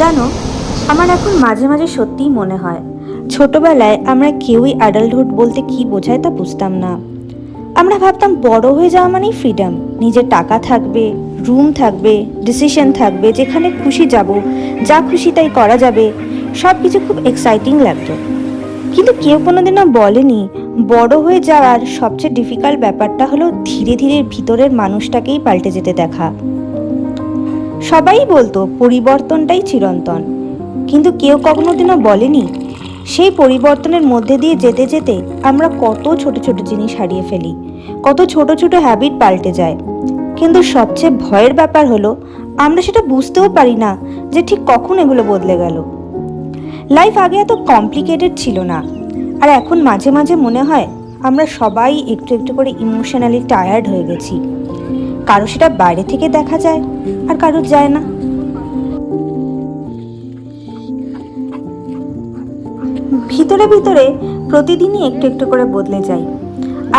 জানো, আমার এখন মাঝে মাঝে সত্যিই মনে হয় ছোটবেলায় আমরা কেউই অ্যাডাল্টহুড বলতে কি বোঝায় তা বুঝতাম না। আমরা ভাবতাম বড় হয়ে যাওয়া মানেই ফ্রিডম, নিজের টাকা থাকবে, রুম থাকবে, ডিসিশন থাকবে, যেখানে খুশি যাব, যা খুশি তাই করা যাবে। সব কিছু খুব এক্সাইটিং লাগতো, কিন্তু কেউ কোনোদিনও বলেনি বড় হয়ে যাওয়ার সবচেয়ে ডিফিকাল্ট ব্যাপারটা হলো ধীরে ধীরে ভিতরের মানুষটাকেই পাল্টে যেতে দেখা। সবাই বলতো পরিবর্তনটাই চিরন্তন, কিন্তু কেউ কোনোদিনও বলেনি সেই পরিবর্তনের মধ্যে দিয়ে যেতে যেতে আমরা কত ছোট ছোট জিনিস হারিয়ে ফেলি, কত ছোট ছোট হ্যাবিট পাল্টে যায়। কিন্তু সবচেয়ে ভয়ের ব্যাপার হলো আমরা সেটা বুঝতেও পারি না যে ঠিক কখন এগুলো বদলে গেল। লাইফ আগে এত কমপ্লিকেটেড ছিল না, আর এখন মাঝে মাঝে মনে হয় আমরা সবাই একটু একটু করে ইমোশনালি টায়ার্ড হয়ে গেছি। কারো সেটা বাইরে থেকে দেখা যায়, আর কারো যায় না। ভিতরে ভিতরে প্রতিদিনই একটু একটু করে বদলে যাই।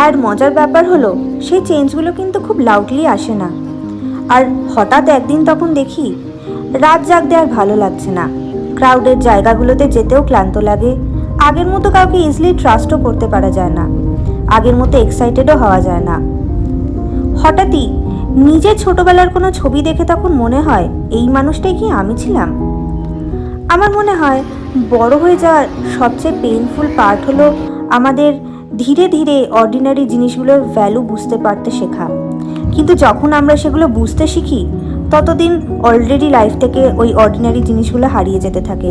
আর মজার ব্যাপার হলো সেই চেঞ্জগুলো কিন্তু খুব লাউডলি আসে না। আর হঠাৎ একদিন তখন দেখি রাত জাগতে আর ভালো লাগছে না, ক্রাউডের জায়গাগুলোতে যেতেও ক্লান্ত লাগে, আগের মতো কাউকে ইজিলি ট্রাস্টও করতে পারা যায় না, আগের মতো এক্সাইটেডও হওয়া যায় না। হঠাৎই নিজের ছোটবেলার কোনো ছবি দেখে তখন মনে হয় এই মানুষটাই কি আমি ছিলাম। আমার মনে হয় বড় হয়ে যাওয়ার সবচেয়ে পেইনফুল পার্ট হলো আমাদের ধীরে ধীরে অর্ডিনারি জিনিসগুলোর ভ্যালু বুঝতে পারতে শেখা। কিন্তু যখন আমরা সেগুলো বুঝতে শিখি ততদিন অলরেডি লাইফ থেকে ওই অর্ডিনারি জিনিসগুলো হারিয়ে যেতে থাকে।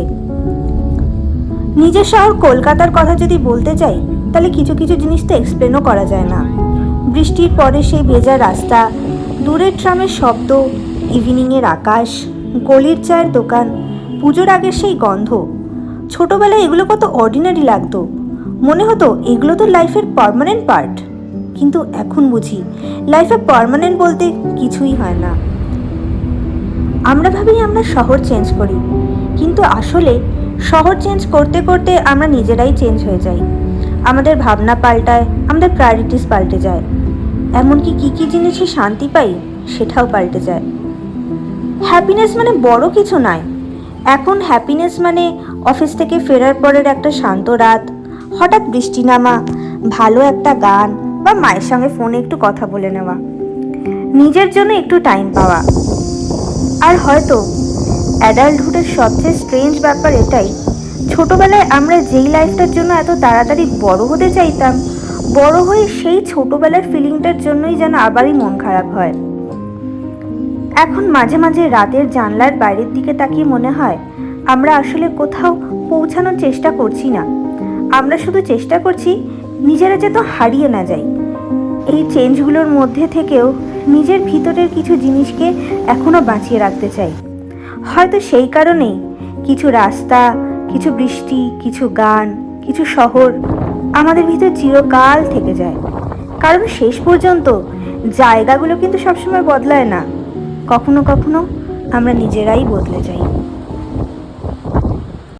নিজের শহর কলকাতার কথা যদি বলতে যাই তাহলে কিছু কিছু জিনিস তো এক্সপ্লেনও করা যায় না। বৃষ্টির পরে সেই ভেজা রাস্তা, দূরের ট্রামের শব্দ, ইভিনিংয়ের আকাশ, গলির চায়ের দোকান, পুজোর আগের সেই গন্ধ। ছোটবেলায় এগুলো কত অর্ডিনারি লাগতো, মনে হতো এগুলো তো লাইফের পার্মানেন্ট পার্ট। কিন্তু এখন বুঝি লাইফে পার্মানেন্ট বলতে কিছুই হয় না। আমরা ভাবি আমরা শহর চেঞ্জ করি, কিন্তু আসলে শহর চেঞ্জ করতে করতে আমরা নিজেরাই চেঞ্জ হয়ে যাই। আমাদের ভাবনা পাল্টায়, আমাদের প্রায়োরিটিস পাল্টে যায়, এমনকি কী কী জিনিসে শান্তি পাই সেটাও পাল্টে যায়। হ্যাপিনেস মানে বড় কিছু নয়। এখন হ্যাপিনেস মানে অফিস থেকে ফেরার পরের একটা শান্ত রাত, হঠাৎ বৃষ্টি নামা, ভালো একটা গান, বা মায়ের সঙ্গে ফোনে একটু কথা বলে নেওয়া, নিজের জন্য একটু টাইম পাওয়া। আর হয়তো অ্যাডাল্টহুডের সবচেয়ে স্ট্রেঞ্জ ব্যাপার এটাই, ছোটবেলায় আমরা যেই লাইফটার জন্য এত তাড়াতাড়ি বড় হতে চাইতাম, বড় হয়ে সেই ছোটবেলার ফিলিংটার জন্যই যেন আবারই মন খারাপ হয়। এখন মাঝে মাঝে রাতের জানলার বাইরের দিকে তাকিয়ে মনে হয় আমরা আসলে কোথাও পৌঁছানোর চেষ্টা করছি না, আমরা শুধু চেষ্টা করছি নিজেরা যেন হারিয়ে না যাই। এই চেঞ্জগুলোর মধ্যে থেকেও নিজের ভিতরের কিছু জিনিসকে এখনও বাঁচিয়ে রাখতে চাই। হয়তো সেই কারণেই কিছু রাস্তা, কিছু বৃষ্টি, কিছু গান, কিছু শহর আমাদের ভিতর চিরকাল থেকে যায়। কারণ শেষ পর্যন্ত জায়গাগুলো কিন্তু সবসময় বদলায় না, কখনো কখনো আমরা নিজেরাই বদলে যাই।